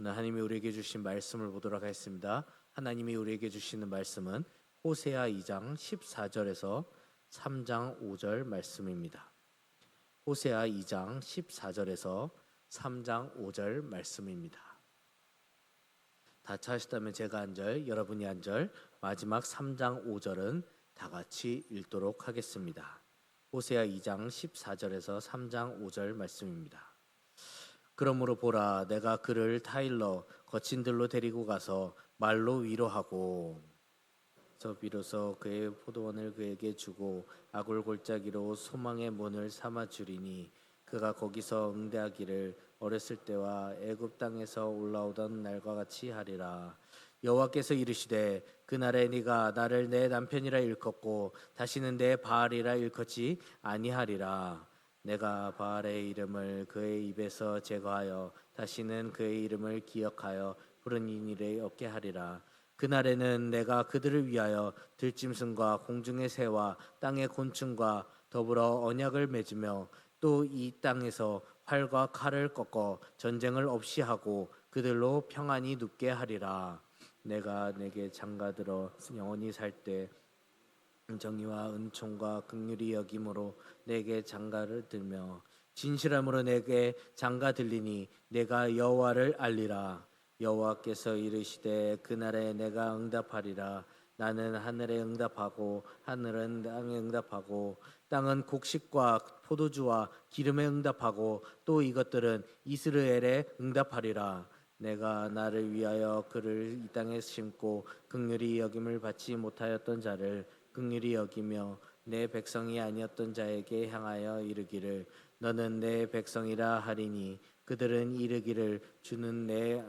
오늘 하나님이 우리에게 주신 말씀을 보도록 하겠습니다. 하나님이 우리에게 주시는 말씀은 호세아 2장 14절에서 3장 5절 말씀입니다. 호세아 2장 14절에서 3장 5절 말씀입니다. 다 찾으셨다면 제가 한 절, 여러분이 한 절, 마지막 3장 5절은 다 같이 읽도록 하겠습니다. 호세아 2장 14절에서 3장 5절 말씀입니다. 그러므로 보라, 내가 그를 타일러 거친 들로 데리고 가서 말로 위로하고 저 비로소 그의 포도원을 그에게 주고 아굴 골짜기로 소망의 문을 삼아 주리니 그가 거기서 응대하기를 어렸을 때와 애굽 땅에서 올라오던 날과 같이 하리라. 여호와께서 이르시되 그날에 네가 나를 내 남편이라 일컫고 다시는 내 바알이라 일컫지 아니하리라. 내가 바알의 이름을 그의 입에서 제거하여 다시는 그의 이름을 기억하여 부르는 일에 없게 하리라. 그날에는 내가 그들을 위하여 들짐승과 공중의 새와 땅의 곤충과 더불어 언약을 맺으며 또 이 땅에서 활과 칼을 꺾어 전쟁을 없이 하고 그들로 평안히 눕게 하리라. 내가 내게 장가들어 영원히 살 때 정의와 은총과 긍휼히 여김으로 내게 장가를 들며 진실함으로 내게 장가 들리니 내가 여호와를 알리라. 여호와께서 이르시되 그날에 내가 응답하리라. 나는 하늘에 응답하고 하늘은 땅에 응답하고 땅은 곡식과 포도주와 기름에 응답하고 또 이것들은 이스라엘에 응답하리라. 내가 나를 위하여 그를 이 땅에 심고 긍휼히 여김을 받지 못하였던 자를 긍휼히 여기며 내 백성이 아니었던 자에게 향하여 이르기를 너는 내 백성이라 하리니 그들은 이르기를 주는 내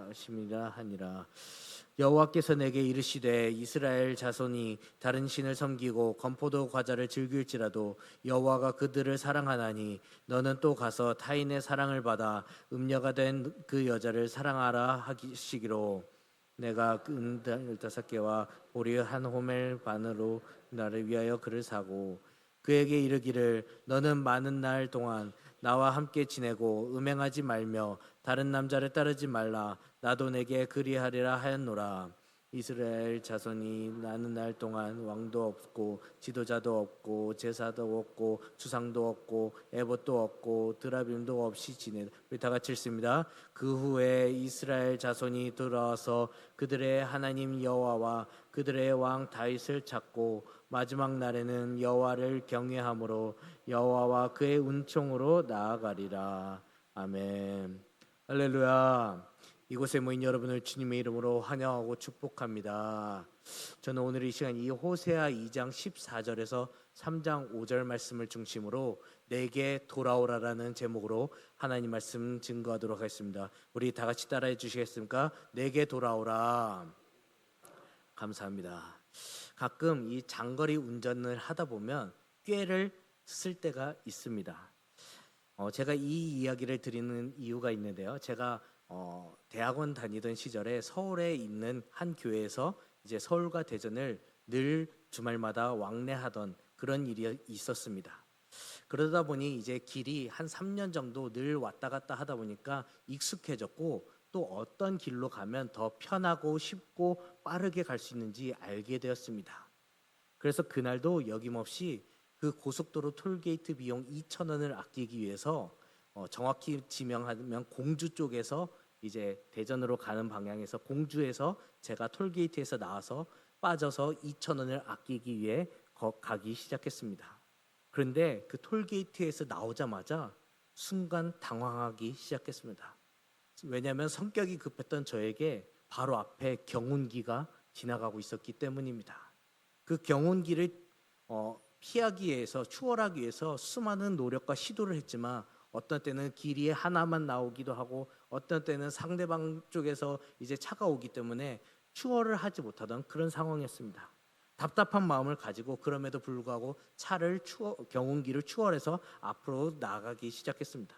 아심이라 하니라. 여호와께서 내게 이르시되 이스라엘 자손이 다른 신을 섬기고 건포도 과자를 즐길지라도 여호와가 그들을 사랑하나니 너는 또 가서 타인의 사랑을 받아 음녀가 된 그 여자를 사랑하라 하시기로 내가 은 15개와 보리 한 호멜 반으로 나를 위하여 그를 사고 그에게 이르기를 너는 많은 날 동안 나와 함께 지내고 음행하지 말며 다른 남자를 따르지 말라. 나도 내게 그리하리라 하였노라. 이스라엘 자손이 나는 날 동안 왕도 없고 지도자도 없고 제사도 없고 주상도 없고 에봇도 없고 드라빔도 없이 지내. 우리 다 같이 읽습니다. 그 후에 이스라엘 자손이 돌아와서 그들의 하나님 여호와와 그들의 왕 다윗을 찾고 마지막 날에는 여호와를 경외함으로 여호와와 그의 은총으로 나아가리라. 아멘. 할렐루야. 이곳에 모인 여러분을 주님의 이름으로 환영하고 축복합니다. 저는 오늘 이 시간 이 호세아 2장 14절에서 3장 5절 말씀을 중심으로 내게 돌아오라라는 제목으로 하나님 말씀 증거하도록 하겠습니다. 우리 다 같이 따라해 주시겠습니까? 내게 돌아오라. 감사합니다. 가끔 이 장거리 운전을 하다 보면 꾀를 쓸 때가 있습니다. 제가 이 이야기를 드리는 이유가 있는데요. 제가 대학원 다니던 시절에 서울에 있는 한 교회에서 이제 서울과 대전을 늘 주말마다 왕래하던 그런 일이 있었습니다. 그러다 보니 이제 길이 한 3년 정도 늘 왔다 갔다 하다 보니까 익숙해졌고 또 어떤 길로 가면 더 편하고 쉽고 빠르게 갈 수 있는지 알게 되었습니다. 그래서 그날도 여김없이 그 고속도로 톨게이트 비용 2,000원을 아끼기 위해서 정확히 지명하면 공주 쪽에서 이제 대전으로 가는 방향에서 공주에서 제가 톨게이트에서 나와서 빠져서 2,000원을 아끼기 위해 가기 시작했습니다. 그런데 그 톨게이트에서 나오자마자 순간 당황하기 시작했습니다. 왜냐하면 성격이 급했던 저에게 바로 앞에 경운기가 지나가고 있었기 때문입니다. 그 경운기를 피하기 위해서 추월하기 위해서 수많은 노력과 시도를 했지만 어떤 때는 길이 하나만 나오기도 하고 어떤 때는 상대방 쪽에서 이제 차가 오기 때문에 추월을 하지 못하던 그런 상황이었습니다. 답답한 마음을 가지고 그럼에도 불구하고 경운기를 추월해서 앞으로 나가기 시작했습니다.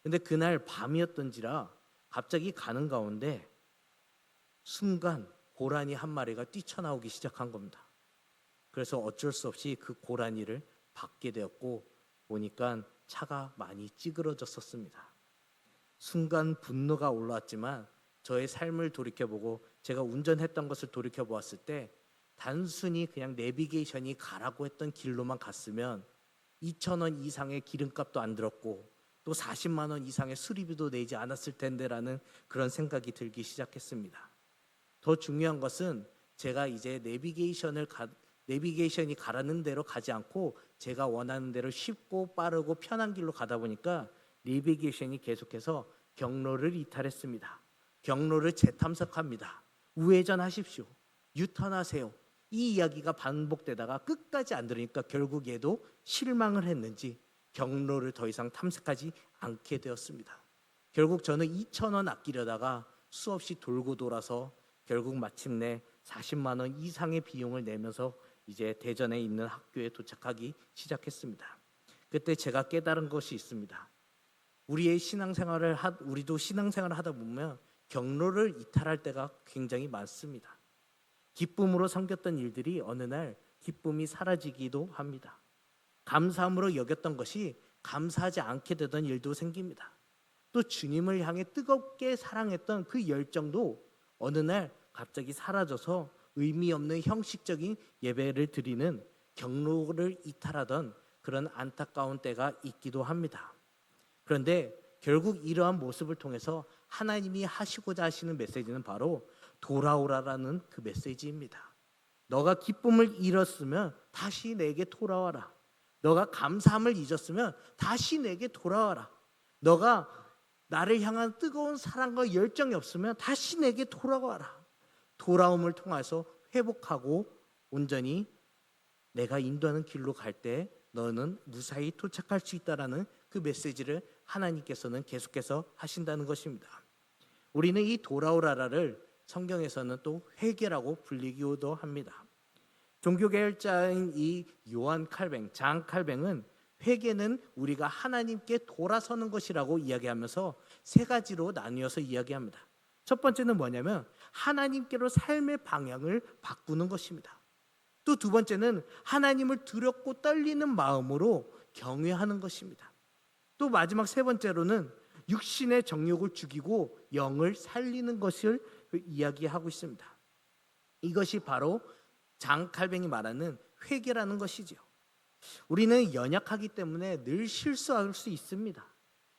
근데 그날 밤이었던지라 갑자기 가는 가운데 순간 고라니 한 마리가 뛰쳐나오기 시작한 겁니다. 그래서 어쩔 수 없이 그 고라니를 받게 되었고 보니까 차가 많이 찌그러졌었습니다. 순간 분노가 올라왔지만 저의 삶을 돌이켜보고 제가 운전했던 것을 돌이켜보았을 때 단순히 그냥 내비게이션이 가라고 했던 길로만 갔으면 2,000원 이상의 기름값도 안 들었고 또 40만 원 이상의 수리비도 내지 않았을 텐데라는 그런 생각이 들기 시작했습니다. 더 중요한 것은 제가 이제 내비게이션이 가라는 대로 가지 않고 제가 원하는 대로 쉽고 빠르고 편한 길로 가다 보니까 내비게이션이 계속해서 경로를 이탈했습니다. 경로를 재탐색합니다. 우회전하십시오. 유턴하세요. 이 이야기가 반복되다가 끝까지 안 들으니까 결국 얘도 실망을 했는지 경로를 더 이상 탐색하지 않게 되었습니다. 결국 저는 2,000원 아끼려다가 수없이 돌고 돌아서 결국 마침내 40만 원 이상의 비용을 내면서 이제 대전에 있는 학교에 도착하기 시작했습니다. 그때 제가 깨달은 것이 있습니다. 우리도 신앙생활을 하다 보면 경로를 이탈할 때가 굉장히 많습니다. 기쁨으로 섬겼던 일들이 어느 날 기쁨이 사라지기도 합니다. 감사함으로 여겼던 것이 감사하지 않게 되던 일도 생깁니다. 또 주님을 향해 뜨겁게 사랑했던 그 열정도 어느 날 갑자기 사라져서 의미 없는 형식적인 예배를 드리는 경로를 이탈하던 그런 안타까운 때가 있기도 합니다. 그런데 결국 이러한 모습을 통해서 하나님이 하시고자 하시는 메시지는 바로 돌아오라라는 그 메시지입니다. 너가 기쁨을 잃었으면 다시 내게 돌아와라. 너가 감사함을 잊었으면 다시 내게 돌아와라. 너가 나를 향한 뜨거운 사랑과 열정이 없으면 다시 내게 돌아와라. 돌아옴을 통해서 회복하고 온전히 내가 인도하는 길로 갈 때 너는 무사히 도착할 수 있다라는 그 메시지를 하나님께서는 계속해서 하신다는 것입니다. 우리는 이 돌아오라를 성경에서는 또 회개라고 불리기도 합니다. 종교개혁자인 이 장 칼뱅은 회개는 우리가 하나님께 돌아서는 것이라고 이야기하면서 세 가지로 나뉘어서 이야기합니다. 첫 번째는 뭐냐면 하나님께로 삶의 방향을 바꾸는 것입니다. 또 두 번째는 하나님을 두렵고 떨리는 마음으로 경외하는 것입니다. 또 마지막 세 번째로는 육신의 정욕을 죽이고 영을 살리는 것을 이야기하고 있습니다. 이것이 바로 장 칼뱅이 말하는 회개라는 것이죠. 우리는 연약하기 때문에 늘 실수할 수 있습니다.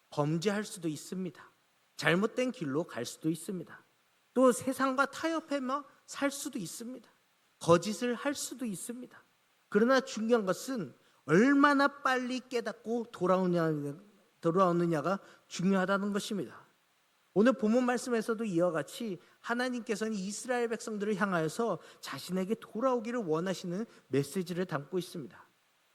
범죄할 수도 있습니다. 잘못된 길로 갈 수도 있습니다. 또 세상과 타협해서 살 수도 있습니다. 거짓을 할 수도 있습니다. 그러나 중요한 것은 얼마나 빨리 깨닫고 돌아오느냐가 중요하다는 것입니다. 오늘 본문 말씀에서도 이와 같이 하나님께서는 이스라엘 백성들을 향하여서 자신에게 돌아오기를 원하시는 메시지를 담고 있습니다.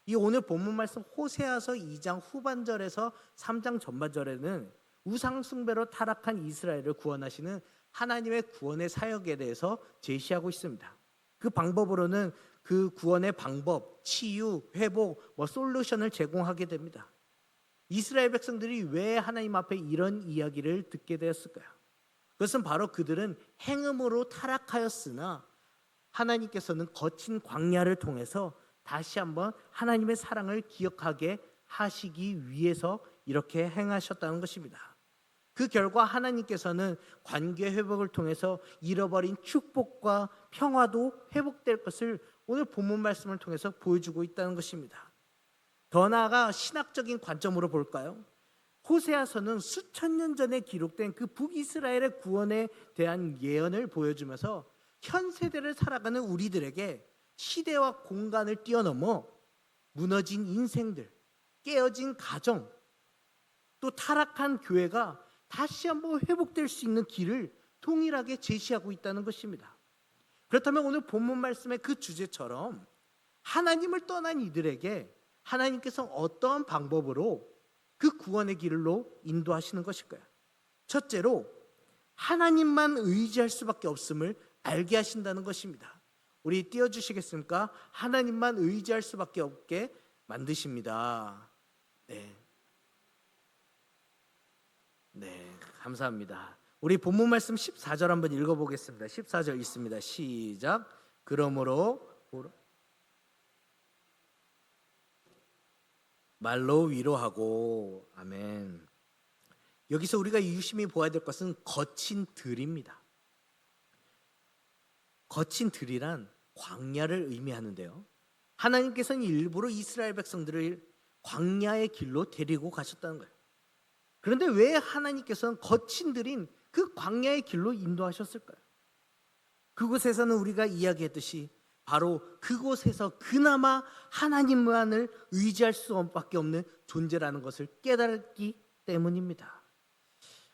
이 오늘 본문 말씀 호세아서 2장 후반절에서 3장 전반절에는 우상 숭배로 타락한 이스라엘을 구원하시는 하나님의 구원의 사역에 대해서 제시하고 있습니다. 그 방법으로는 그 구원의 방법, 치유, 회복, 솔루션을 제공하게 됩니다. 이스라엘 백성들이 왜 하나님 앞에 이런 이야기를 듣게 되었을까요? 그것은 바로 그들은 행음으로 타락하였으나 하나님께서는 거친 광야를 통해서 다시 한번 하나님의 사랑을 기억하게 하시기 위해서 이렇게 행하셨다는 것입니다. 그 결과 하나님께서는 관계 회복을 통해서 잃어버린 축복과 평화도 회복될 것을 오늘 본문 말씀을 통해서 보여주고 있다는 것입니다. 더 나아가 신학적인 관점으로 볼까요? 호세아서는 수천 년 전에 기록된 그 북이스라엘의 구원에 대한 예언을 보여주면서 현 세대를 살아가는 우리들에게 시대와 공간을 뛰어넘어 무너진 인생들, 깨어진 가정, 또 타락한 교회가 다시 한번 회복될 수 있는 길을 동일하게 제시하고 있다는 것입니다. 그렇다면 오늘 본문 말씀의 그 주제처럼 하나님을 떠난 이들에게 하나님께서 어떠한 방법으로 그 구원의 길로 인도하시는 것일까요? 첫째로 하나님만 의지할 수밖에 없음을 알게 하신다는 것입니다. 우리 띄워주시겠습니까? 하나님만 의지할 수밖에 없게 만드십니다. 네, 감사합니다. 우리 본문 말씀 14절 한번 읽어보겠습니다. 14절 있습니다. 시작. 그러므로 말로 위로하고, 아멘. 여기서 우리가 유심히 보아야 될 것은 거친 들입니다. 거친 들이란 광야를 의미하는데요. 하나님께서는 일부러 이스라엘 백성들을 광야의 길로 데리고 가셨다는 거예요. 그런데 왜 하나님께서는 거친 들인 그 광야의 길로 인도하셨을까요? 그곳에서는 우리가 이야기했듯이 바로 그곳에서 그나마 하나님만을 의지할 수밖에 없는 존재라는 것을 깨달았기 때문입니다.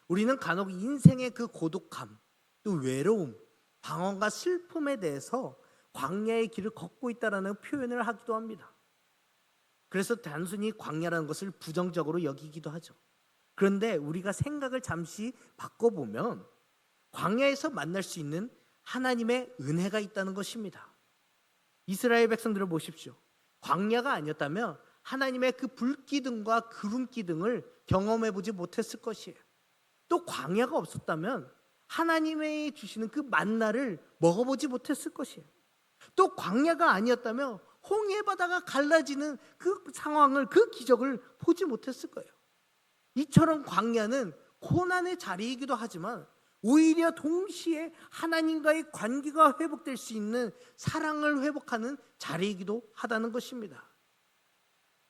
우리는 간혹 인생의 그 고독함, 또 외로움, 방황과 슬픔에 대해서 광야의 길을 걷고 있다라는 표현을 하기도 합니다. 그래서 단순히 광야라는 것을 부정적으로 여기기도 하죠. 그런데 우리가 생각을 잠시 바꿔보면 광야에서 만날 수 있는 하나님의 은혜가 있다는 것입니다. 이스라엘 백성들을 보십시오. 광야가 아니었다면 하나님의 그 불기둥과 구름기둥을 경험해보지 못했을 것이에요. 또 광야가 없었다면 하나님의 주시는 그 만나를 먹어보지 못했을 것이에요. 또 광야가 아니었다면 홍해 바다가 갈라지는 그 상황을, 그 기적을 보지 못했을 거예요. 이처럼 광야는 고난의 자리이기도 하지만 오히려 동시에 하나님과의 관계가 회복될 수 있는 사랑을 회복하는 자리이기도 하다는 것입니다.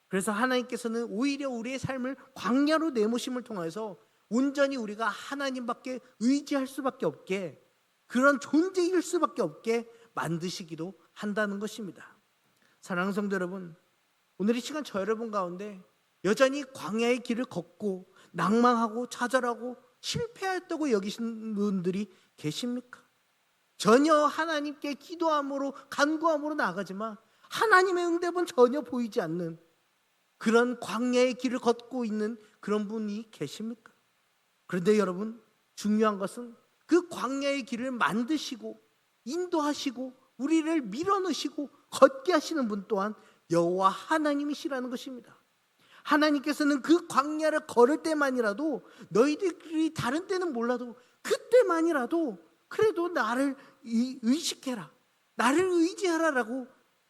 그래서 하나님께서는 오히려 우리의 삶을 광야로 내모심을 통해서 온전히 우리가 하나님밖에 의지할 수밖에 없게, 그런 존재일 수밖에 없게 만드시기도 한다는 것입니다. 사랑하는 성도 여러분, 오늘 이 시간 저 여러분 가운데 여전히 광야의 길을 걷고 낭망하고 좌절하고 실패했다고 여기신 분들이 계십니까? 전혀 하나님께 기도함으로 간구함으로 나아가지만 하나님의 응답은 전혀 보이지 않는 그런 광야의 길을 걷고 있는 그런 분이 계십니까? 그런데 여러분, 중요한 것은 그 광야의 길을 만드시고 인도하시고 우리를 밀어넣으시고 걷게 하시는 분 또한 여호와 하나님이시라는 것입니다. 하나님께서는 그 광야를 걸을 때만이라도, 너희들이 다른 때는 몰라도 그때만이라도 그래도 나를 의식해라, 나를 의지하라라고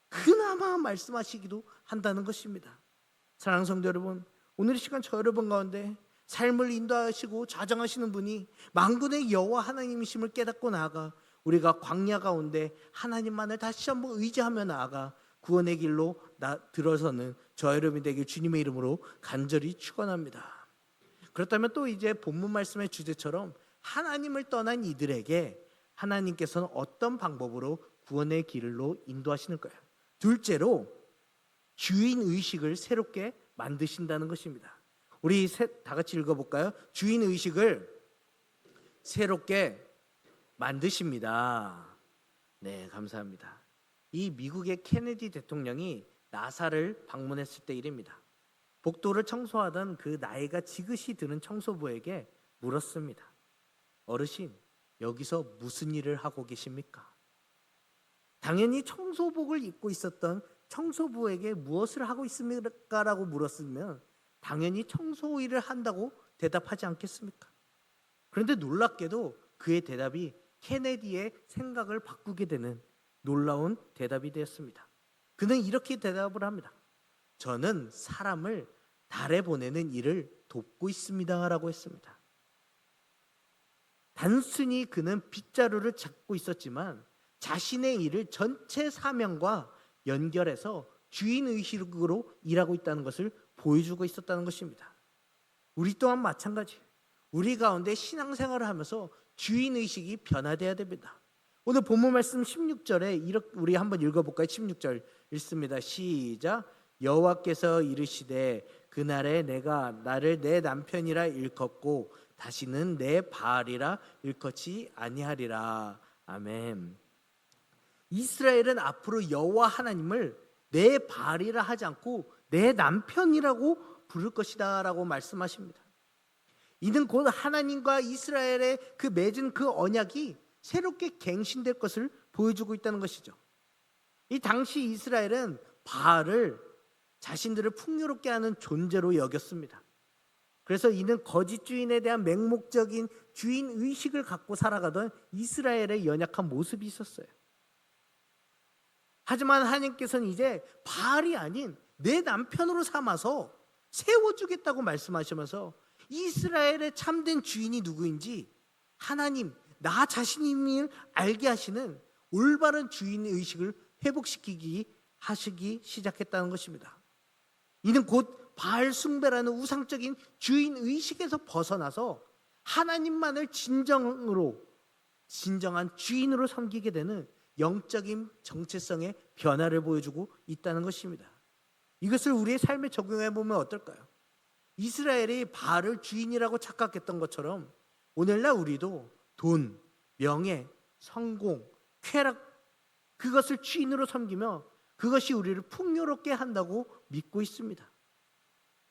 그나마 말씀하시기도 한다는 것입니다. 사랑하는 성도 여러분, 오늘 이 시간 저 여러분 가운데 삶을 인도하시고 자정하시는 분이 만군의 여호와 하나님이심을 깨닫고 나아가 우리가 광야 가운데 하나님만을 다시 한번 의지하며 나아가 구원의 길로 들어서는 저 여러분이 되길 주님의 이름으로 간절히 축원합니다. 그렇다면 또 이제 본문 말씀의 주제처럼 하나님을 떠난 이들에게 하나님께서는 어떤 방법으로 구원의 길로 인도하시는가요? 둘째로 주인 의식을 새롭게 만드신다는 것입니다. 우리 다 같이 읽어볼까요? 주인 의식을 새롭게 만드십니다. 네, 감사합니다. 이 미국의 케네디 대통령이 나사를 방문했을 때 일입니다. 복도를 청소하던 그 나이가 지긋이 드는 청소부에게 물었습니다. 어르신, 여기서 무슨 일을 하고 계십니까? 당연히 청소복을 입고 있었던 청소부에게 무엇을 하고 있습니까? 라고 물었으면 당연히 청소 일을 한다고 대답하지 않겠습니까? 그런데 놀랍게도 그의 대답이 케네디의 생각을 바꾸게 되는 놀라운 대답이 되었습니다. 그는 이렇게 대답을 합니다. 저는 사람을 달에 보내는 일을 돕고 있습니다 라고 했습니다. 단순히 그는 빗자루를 잡고 있었지만 자신의 일을 전체 사명과 연결해서 주인의식으로 일하고 있다는 것을 보여주고 있었다는 것입니다. 우리 또한 마찬가지예요. 우리 가운데 신앙생활을 하면서 주인의식이 변화되어야 됩니다. 오늘 본문 말씀 16절에 이렇게 우리 한번 읽어볼까요? 16절 읽습니다. 시작. 여호와께서 이르시되 그날에 내가 나를 내 남편이라 일컫고 다시는 내 바알이라 일컫지 아니하리라. 아멘. 이스라엘은 앞으로 여호와 하나님을 내 바알이라 하지 않고 내 남편이라고 부를 것이다 라고 말씀하십니다. 이는 곧 하나님과 이스라엘의 그 맺은 그 언약이 새롭게 갱신될 것을 보여주고 있다는 것이죠. 이 당시 이스라엘은 바알을 자신들을 풍요롭게 하는 존재로 여겼습니다. 그래서 이는 거짓 주인에 대한 맹목적인 주인 의식을 갖고 살아가던 이스라엘의 연약한 모습이 있었어요. 하지만 하나님께서는 이제 바알이 아닌 내 남편으로 삼아서 세워주겠다고 말씀하시면서 이스라엘의 참된 주인이 누구인지 하나님, 나 자신임을 알게 하시는 올바른 주인 의식을 하시기 시작했다는 것입니다. 이는 곧 바알 숭배라는 우상적인 주인 의식에서 벗어나서 하나님만을 진정한 주인으로 섬기게 되는 영적인 정체성의 변화를 보여주고 있다는 것입니다. 이것을 우리의 삶에 적용해 보면 어떨까요? 이스라엘이 바알을 주인이라고 착각했던 것처럼 오늘날 우리도 돈, 명예, 성공, 쾌락, 그것을 주인으로 섬기며 그것이 우리를 풍요롭게 한다고 믿고 있습니다.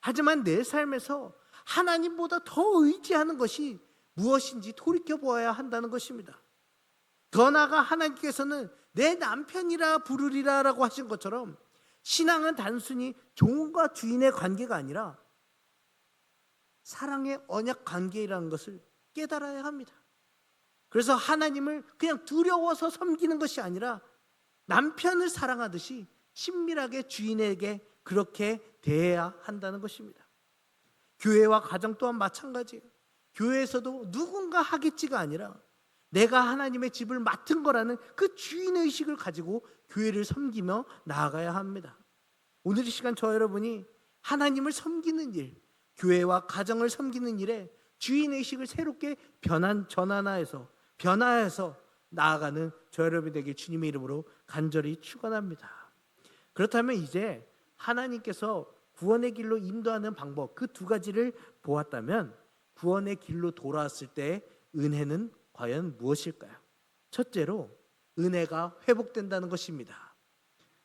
하지만 내 삶에서 하나님보다 더 의지하는 것이 무엇인지 돌이켜보아야 한다는 것입니다. 더 나아가 하나님께서는 내 남편이라 부르리라 라고 하신 것처럼 신앙은 단순히 종과 주인의 관계가 아니라 사랑의 언약 관계라는 것을 깨달아야 합니다. 그래서 하나님을 그냥 두려워서 섬기는 것이 아니라 남편을 사랑하듯이 친밀하게 주인에게 그렇게 대해야 한다는 것입니다. 교회와 가정 또한 마찬가지예요. 교회에서도 누군가 하겠지가 아니라 내가 하나님의 집을 맡은 거라는 그 주인의식을 가지고 교회를 섬기며 나아가야 합니다. 오늘 이 시간 저 여러분이 하나님을 섬기는 일, 교회와 가정을 섬기는 일에 주인의식을 새롭게 변화해서 나아가는 저 여러분에게 주님의 이름으로 간절히 축원합니다. 그렇다면 이제 하나님께서 구원의 길로 인도하는 방법, 그 두 가지를 보았다면 구원의 길로 돌아왔을 때 은혜는 과연 무엇일까요? 첫째로 은혜가 회복된다는 것입니다.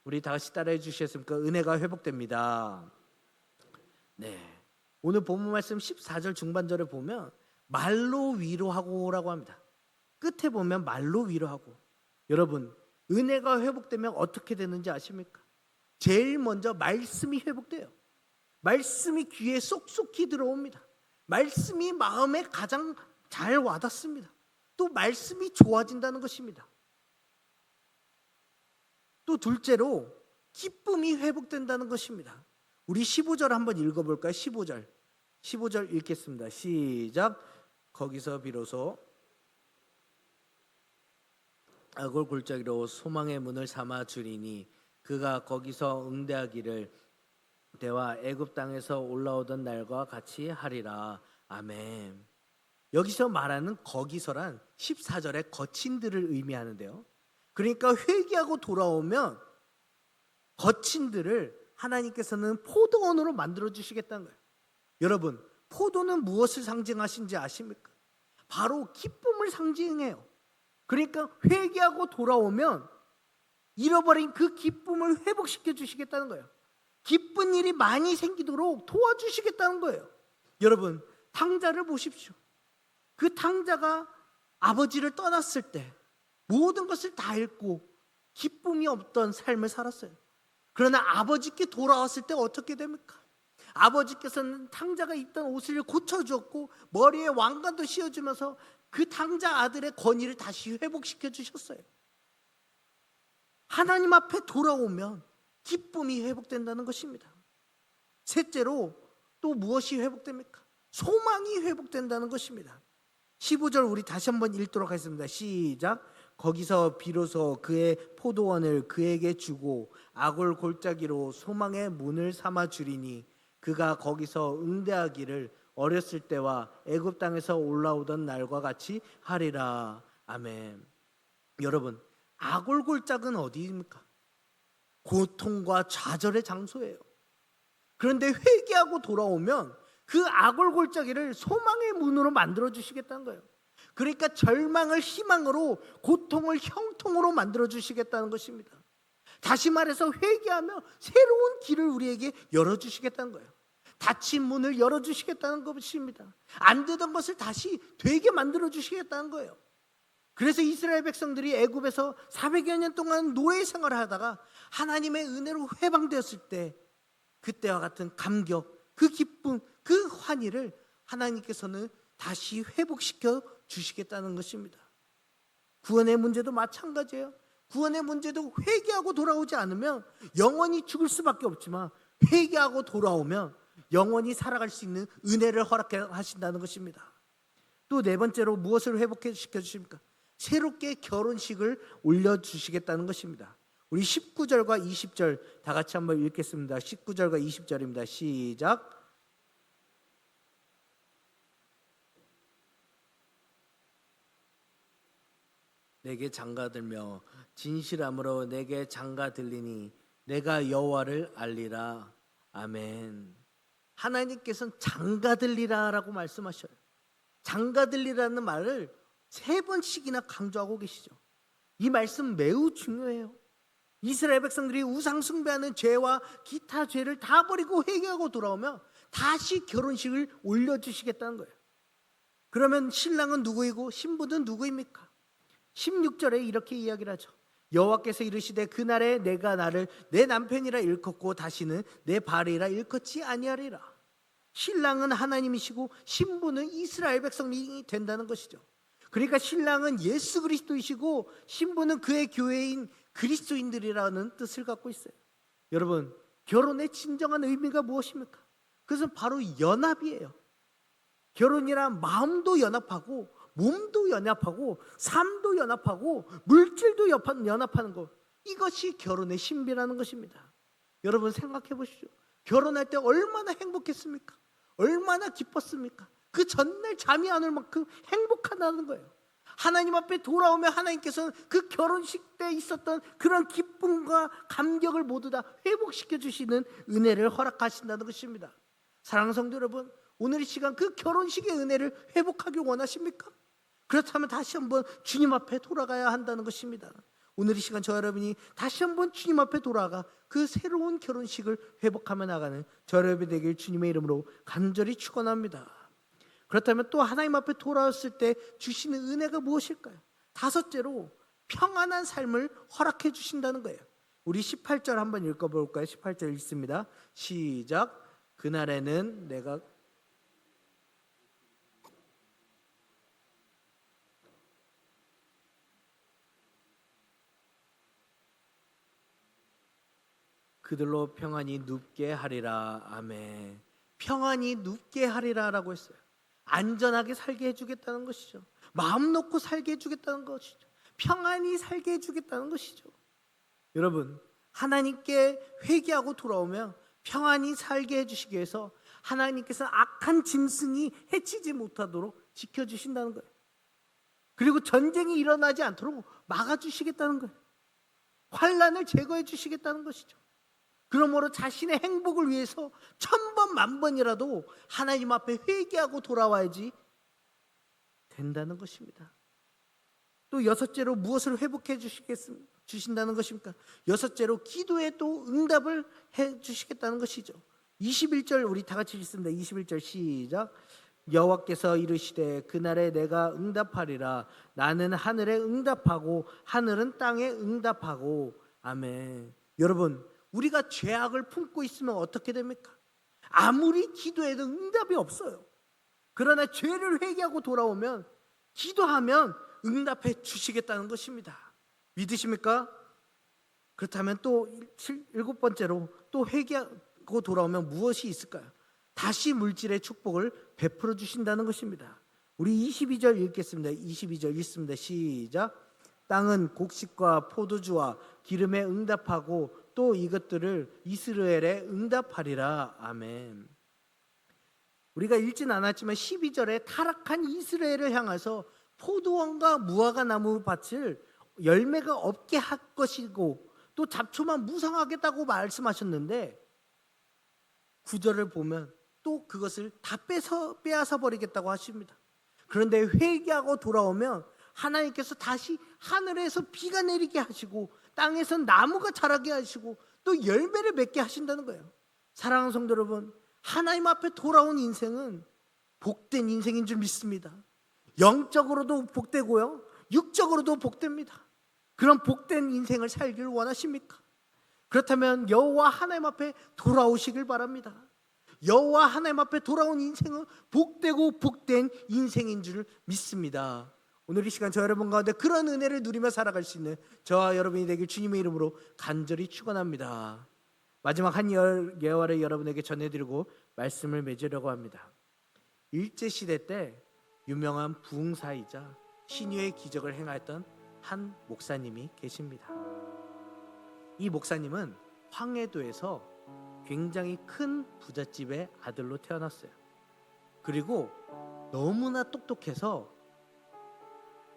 우리 다 같이 따라해 주시겠습니까? 은혜가 회복됩니다. 네. 오늘 본문 말씀 14절 중반절에 보면 말로 위로하고라고 합니다. 끝에 보면 말로 위로하고. 여러분, 은혜가 회복되면 어떻게 되는지 아십니까? 제일 먼저 말씀이 회복돼요. 말씀이 귀에 쏙쏙히 들어옵니다. 말씀이 마음에 가장 잘 와닿습니다. 또 말씀이 좋아진다는 것입니다. 또 둘째로 기쁨이 회복된다는 것입니다. 우리 15절 한번 읽어볼까요? 15절 읽겠습니다. 시작. 거기서 비로소 악을 골짜기로 소망의 문을 삼아 주리니 그가 거기서 응대하기를 때와 애굽 땅에서 올라오던 날과 같이 하리라. 아멘. 여기서 말하는 거기서란 14절의 거친들을 의미하는데요. 그러니까 회개하고 돌아오면 거친들을 하나님께서는 포도원으로 만들어 주시겠다는 거예요. 여러분, 포도는 무엇을 상징하신지 아십니까? 바로 기쁨을 상징해요. 그러니까 회개하고 돌아오면 잃어버린 그 기쁨을 회복시켜 주시겠다는 거예요. 기쁜 일이 많이 생기도록 도와주시겠다는 거예요. 여러분, 탕자를 보십시오. 그 탕자가 아버지를 떠났을 때 모든 것을 다 잃고 기쁨이 없던 삶을 살았어요. 그러나 아버지께 돌아왔을 때 어떻게 됩니까? 아버지께서는 탕자가 입던 옷을 고쳐주었고 머리에 왕관도 씌워주면서 그 탕자 아들의 권위를 다시 회복시켜 주셨어요. 하나님 앞에 돌아오면 기쁨이 회복된다는 것입니다. 셋째로 또 무엇이 회복됩니까? 소망이 회복된다는 것입니다. 15절 우리 다시 한번 읽도록 하겠습니다. 시작. 거기서 비로소 그의 포도원을 그에게 주고 악을 골짜기로 소망의 문을 삼아 주리니 그가 거기서 응대하기를 어렸을 때와 애굽 땅에서 올라오던 날과 같이 하리라. 아멘. 여러분, 악을 골짜기는 어디입니까? 고통과 좌절의 장소예요. 그런데 회개하고 돌아오면 그 악을 골짜기를 소망의 문으로 만들어 주시겠다는 거예요. 그러니까 절망을 희망으로, 고통을 형통으로 만들어 주시겠다는 것입니다. 다시 말해서 회개하며 새로운 길을 우리에게 열어주시겠다는 거예요. 닫힌 문을 열어주시겠다는 것입니다. 안 되던 것을 다시 되게 만들어 주시겠다는 거예요. 그래서 이스라엘 백성들이 애굽에서 400여 년 동안 노예 생활을 하다가 하나님의 은혜로 해방되었을 때 그때와 같은 감격, 그 기쁨, 그 환희를 하나님께서는 다시 회복시켜 주시겠다는 것입니다. 구원의 문제도 마찬가지예요. 구원의 문제도 회개하고 돌아오지 않으면 영원히 죽을 수밖에 없지만 회개하고 돌아오면 영원히 살아갈 수 있는 은혜를 허락하신다는 것입니다. 또 네 번째로 무엇을 회복시켜 주십니까? 새롭게 결혼식을 올려주시겠다는 것입니다. 우리 19절과 20절 다 같이 한번 읽겠습니다. 19절과 20절입니다. 시작. 내게 장가들며 진실함으로 내게 장가들리니 내가 여호와를 알리라. 아멘. 하나님께서는 장가들리라라고 말씀하셔요. 장가들리라는 말을 3번씩이나 강조하고 계시죠. 이 말씀 매우 중요해요. 이스라엘 백성들이 우상 숭배하는 죄와 기타 죄를 다 버리고 회개하고 돌아오면 다시 결혼식을 올려주시겠다는 거예요. 그러면 신랑은 누구이고 신부는 누구입니까? 16절에 이렇게 이야기를 하죠. 여호와께서 이르시되 그날에 내가 나를 내 남편이라 일컫고 다시는 내 발이라 일컫지 아니하리라. 신랑은 하나님이시고 신부는 이스라엘 백성이 된다는 것이죠. 그러니까 신랑은 예수 그리스도이시고 신부는 그의 교회인 그리스도인들이라는 뜻을 갖고 있어요. 여러분, 결혼의 진정한 의미가 무엇입니까? 그것은 바로 연합이에요. 결혼이란 마음도 연합하고 몸도 연합하고 삶도 연합하고 물질도 연합하는 것, 이것이 결혼의 신비라는 것입니다. 여러분 생각해 보십시오. 결혼할 때 얼마나 행복했습니까? 얼마나 기뻤습니까? 그 전날 잠이 안 올 만큼 행복하다는 거예요. 하나님 앞에 돌아오면 하나님께서는 그 결혼식 때 있었던 그런 기쁨과 감격을 모두 다 회복시켜 주시는 은혜를 허락하신다는 것입니다. 사랑하는 성도 여러분, 오늘 이 시간 그 결혼식의 은혜를 회복하길 원하십니까? 그렇다면 다시 한번 주님 앞에 돌아가야 한다는 것입니다. 오늘 이 시간 저 여러분이 다시 한번 주님 앞에 돌아가 그 새로운 결혼식을 회복하며 나가는 저 여러분이 되길 주님의 이름으로 간절히 축원합니다. 그렇다면 또 하나님 앞에 돌아왔을 때 주시는 은혜가 무엇일까요? 다섯째로 평안한 삶을 허락해 주신다는 거예요. 우리 18절 한번 읽어볼까요? 18절 읽습니다. 시작. 그날에는 내가 그들로 평안히 눕게 하리라. 아멘. 평안히 눕게 하리라라고 했어요. 안전하게 살게 해주겠다는 것이죠. 마음 놓고 살게 해주겠다는 것이죠. 평안히 살게 해주겠다는 것이죠. 여러분, 하나님께 회개하고 돌아오면 평안히 살게 해주시기 위해서 하나님께서 악한 짐승이 해치지 못하도록 지켜주신다는 거예요. 그리고 전쟁이 일어나지 않도록 막아주시겠다는 거예요. 환난을 제거해 주시겠다는 것이죠. 그러므로 자신의 행복을 위해서 1000번, 10,000번이라도 하나님 앞에 회개하고 돌아와야지 된다는 것입니다. 또 여섯째로 무엇을 회복해 주신다는 것입니까? 여섯째로 기도에 또 응답을 해 주시겠다는 것이죠. 21절 우리 다 같이 읽습니다. 21절 시작. 여호와께서 이르시되 그날에 내가 응답하리라. 나는 하늘에 응답하고 하늘은 땅에 응답하고. 아멘. 여러분, 우리가 죄악을 품고 있으면 어떻게 됩니까? 아무리 기도해도 응답이 없어요. 그러나 죄를 회개하고 돌아오면 기도하면 응답해 주시겠다는 것입니다. 믿으십니까? 그렇다면 또 7번째로 또 회개하고 돌아오면 무엇이 있을까요? 다시 물질의 축복을 베풀어 주신다는 것입니다. 우리 22절 읽겠습니다. 22절 읽습니다. 시작. 땅은 곡식과 포도주와 기름에 응답하고 또 이것들을 이스라엘에 응답하리라. 아멘. 우리가 읽진 않았지만 12절에 타락한 이스라엘을 향해서 포도원과 무화과 나무 밭을 열매가 없게 할 것이고 또 잡초만 무성하겠다고 말씀하셨는데 9절을 보면 또 그것을 다 빼앗아 버리겠다고 하십니다. 그런데 회개하고 돌아오면 하나님께서 다시 하늘에서 비가 내리게 하시고 땅에서 나무가 자라게 하시고 또 열매를 맺게 하신다는 거예요. 사랑하는 성도 여러분, 하나님 앞에 돌아온 인생은 복된 인생인 줄 믿습니다. 영적으로도 복되고요, 육적으로도 복됩니다. 그런 복된 인생을 살기를 원하십니까? 그렇다면 여호와 하나님 앞에 돌아오시길 바랍니다. 여호와 하나님 앞에 돌아온 인생은 복되고 복된 인생인 줄 믿습니다. 오늘 이 시간 저 여러분 가운데 그런 은혜를 누리며 살아갈 수 있는 저와 여러분이 되길 주님의 이름으로 간절히 축원합니다. 마지막 한 예화를 여러분에게 전해드리고 말씀을 맺으려고 합니다. 일제시대 때 유명한 부흥사이자 신유의 기적을 행하였던 한 목사님이 계십니다. 이 목사님은 황해도에서 굉장히 큰 부잣집의 아들로 태어났어요. 그리고 너무나 똑똑해서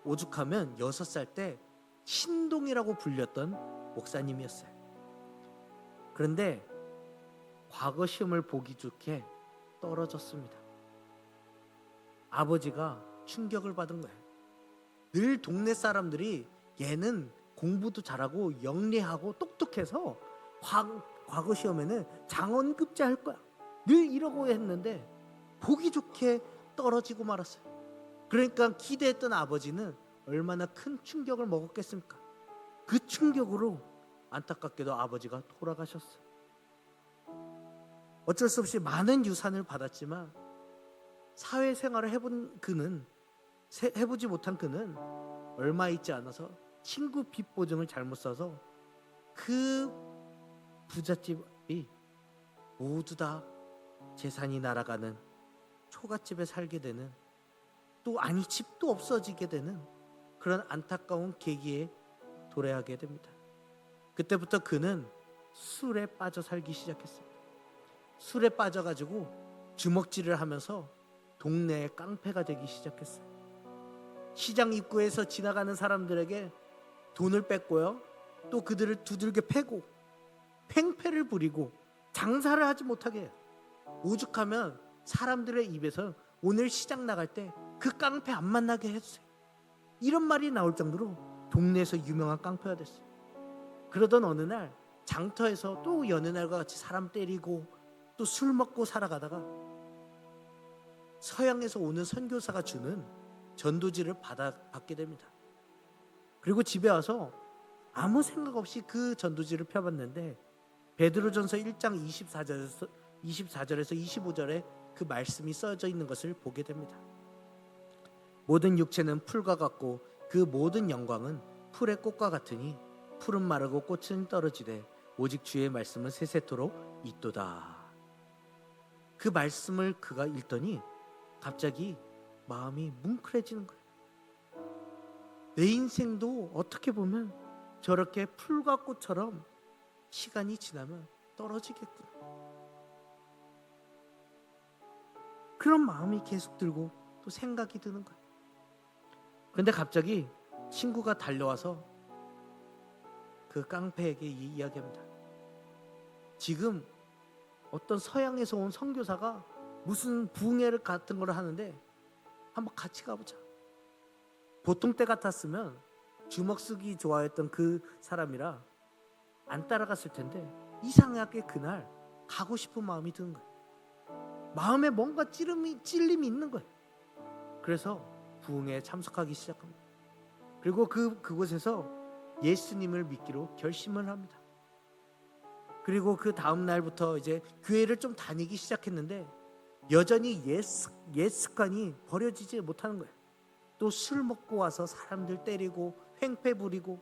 오죽하면 6살 때 신동이라고 불렸던 목사님이었어요. 그런데 과거 시험을 보기 좋게 떨어졌습니다. 아버지가 충격을 받은 거예요. 늘 동네 사람들이 얘는 공부도 잘하고 영리하고 똑똑해서 과거 시험에는 장원급제 할 거야, 늘 이러고 했는데 보기 좋게 떨어지고 말았어요. 그러니까 기대했던 아버지는 얼마나 큰 충격을 먹었겠습니까? 그 충격으로 안타깝게도 아버지가 돌아가셨어요. 어쩔 수 없이 많은 유산을 받았지만 사회생활을 해보지 못한 그는 얼마 있지 않아서 친구 빚 보증을 잘못 써서 그 부잣집이 모두 다 재산이 날아가는 초가집에 살게 되는, 또 아니 집도 없어지게 되는 그런 안타까운 계기에 도래하게 됩니다. 그때부터 그는 술에 빠져 살기 시작했습니다. 술에 빠져가지고 주먹질을 하면서 동네의 깡패가 되기 시작했어요. 시장 입구에서 지나가는 사람들에게 돈을 뺏고요, 또 그들을 두들겨 패고 횡패를 부리고 장사를 하지 못하게 해요. 오죽하면 사람들의 입에서 오늘 시장 나갈 때 그 깡패 안 만나게 해주세요, 이런 말이 나올 정도로 동네에서 유명한 깡패가 됐어요. 그러던 어느 날 장터에서 또 여느 날과 같이 사람 때리고 또 술 먹고 살아가다가 서양에서 오는 선교사가 주는 전도지를 받게 됩니다. 그리고 집에 와서 아무 생각 없이 그 전도지를 펴봤는데 베드로전서 1장 24절에서 25절에 그 말씀이 써져 있는 것을 보게 됩니다. 모든 육체는 풀과 같고 그 모든 영광은 풀의 꽃과 같으니 풀은 마르고 꽃은 떨어지되 오직 주의 말씀은 세세토록 있도다. 그 말씀을 그가 읽더니 갑자기 마음이 뭉클해지는 거예요. 내 인생도 어떻게 보면 저렇게 풀과 꽃처럼 시간이 지나면 떨어지겠구나, 그런 마음이 계속 들고 또 생각이 드는 거예요. 그런데 갑자기 친구가 달려와서 그 깡패에게 이야기합니다. 지금 어떤 서양에서 온 선교사가 무슨 부흥회 같은 걸 하는데 한번 같이 가보자. 보통 때 같았으면 주먹 쓰기 좋아했던 그 사람이라 안 따라갔을 텐데 이상하게 그날 가고 싶은 마음이 드는 거예요. 마음에 뭔가 찔림이 있는 거예요. 그래서 부흥회에 참석하기 시작합니다. 그리고 그곳에서 예수님을 믿기로 결심을 합니다. 그리고 그 다음 날부터 이제 교회를 좀 다니기 시작했는데 여전히 옛 습관이 버려지지 못하는 거예요. 또 술 먹고 와서 사람들 때리고 횡패 부리고,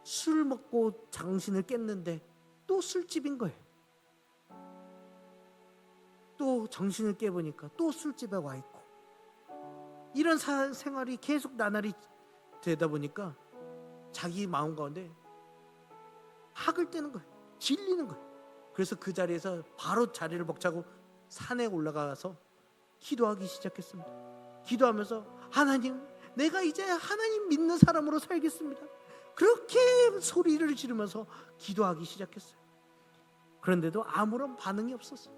술 먹고 정신을 깼는데 또 술집인 거예요. 또 정신을 깨보니까 또 술집에 와 있고, 이런 생활이 계속 나날이 되다 보니까 자기 마음 가운데 학을 떼는 거예요. 질리는 거예요. 그래서 그 자리에서 바로 자리를 벅차고 산에 올라가서 기도하기 시작했습니다. 기도하면서 하나님, 내가 이제 하나님 믿는 사람으로 살겠습니다, 그렇게 소리를 지르면서 기도하기 시작했어요. 그런데도 아무런 반응이 없었어요.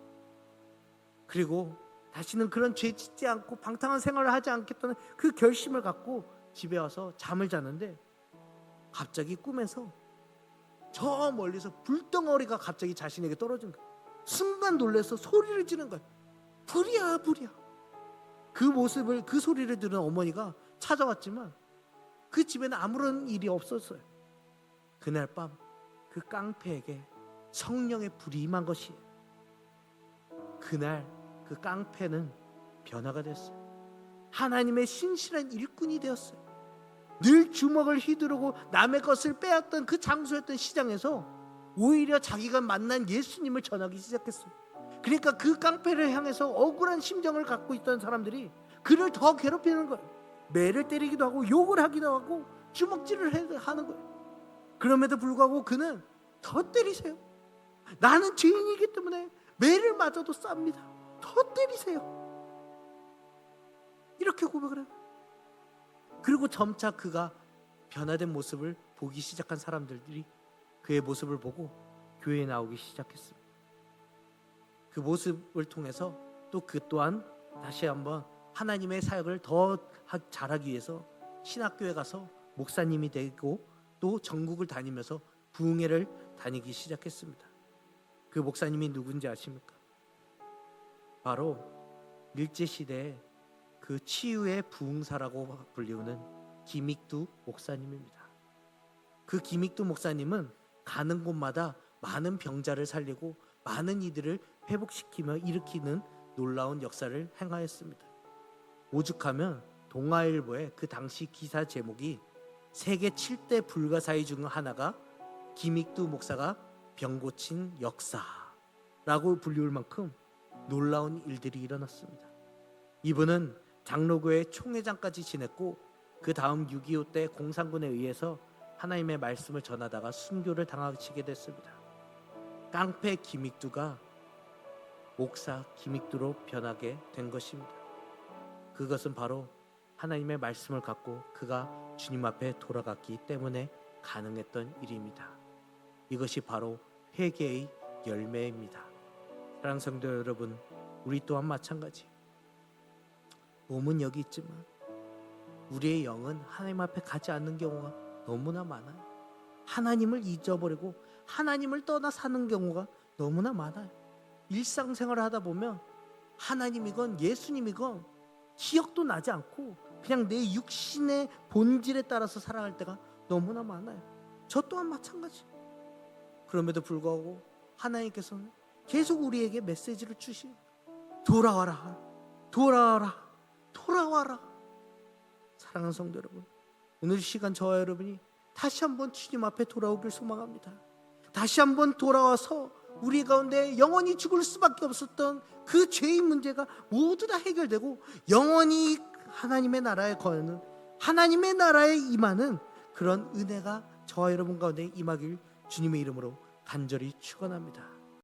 그리고 다시는 그런 죄 짓지 않고 방탕한 생활을 하지 않겠다는 그 결심을 갖고 집에 와서 잠을 자는데 갑자기 꿈에서 저 멀리서 불덩어리가 갑자기 자신에게 떨어진 거예요. 순간 놀라서 소리를 지르는 거예요. 불이야, 불이야. 그 소리를 들은 어머니가 찾아왔지만 그 집에는 아무런 일이 없었어요. 그날 밤 그 깡패에게 성령의 불이 임한 것이에요. 그날 그 깡패는 변화가 됐어요. 하나님의 신실한 일꾼이 되었어요. 늘 주먹을 휘두르고 남의 것을 빼앗던 그 장소였던 시장에서 오히려 자기가 만난 예수님을 전하기 시작했어요. 그러니까 그 깡패를 향해서 억울한 심정을 갖고 있던 사람들이 그를 더 괴롭히는 거예요. 매를 때리기도 하고 욕을 하기도 하고 주먹질을 하는 거예요. 그럼에도 불구하고 그는 더 때리세요. 나는 죄인이기 때문에 매를 맞아도 쌉니다. 더 때리세요. 이렇게 고백을 해요. 그리고 점차 그가 변화된 모습을 보기 시작한 사람들이 그의 모습을 보고 교회에 나오기 시작했습니다. 그 모습을 통해서 또 그 또한 다시 한번 하나님의 사역을 더 잘하기 위해서 신학교에 가서 목사님이 되고 또 전국을 다니면서 부흥회를 다니기 시작했습니다. 그 목사님이 누군지 아십니까? 바로 일제시대에 그 치유의 부흥사라고 불리우는 김익두 목사님입니다. 그 김익두 목사님은 가는 곳마다 많은 병자를 살리고 많은 이들을 회복시키며 일으키는 놀라운 역사를 행하였습니다. 오죽하면 동아일보의 그 당시 기사 제목이 세계 7대 불가사의 중 하나가 김익두 목사가 병 고친 역사라고 불리울 만큼 놀라운 일들이 일어났습니다. 이분은 장로교회 총회장까지 지냈고 그 다음 6.25 때 공산군에 의해서 하나님의 말씀을 전하다가 순교를 당하시게 됐습니다. 깡패 김익두가 목사 김익두로 변하게 된 것입니다. 그것은 바로 하나님의 말씀을 갖고 그가 주님 앞에 돌아갔기 때문에 가능했던 일입니다. 이것이 바로 회개의 열매입니다. 사랑하는 성도 여러분, 우리 또한 마찬가지. 몸은 여기 있지만 우리의 영은 하나님 앞에 가지 않는 경우가 너무나 많아요. 하나님을 잊어버리고 하나님을 떠나 사는 경우가 너무나 많아요. 일상생활을 하다 보면 하나님이건 예수님이건 기억도 나지 않고 그냥 내 육신의 본질에 따라서 살아갈 때가 너무나 많아요. 저 또한 마찬가지. 그럼에도 불구하고 하나님께서는 계속 우리에게 메시지를 주시고 돌아와라, 돌아와라, 돌아와라. 사랑하는 성도 여러분, 오늘 시간 저와 여러분이 다시 한번 주님 앞에 돌아오길 소망합니다. 다시 한번 돌아와서 우리 가운데 영원히 죽을 수밖에 없었던 그 죄의 문제가 모두 다 해결되고 영원히 하나님의 나라에 거하는, 하나님의 나라에 임하는 그런 은혜가 저와 여러분 가운데 임하길 주님의 이름으로 간절히 축원합니다.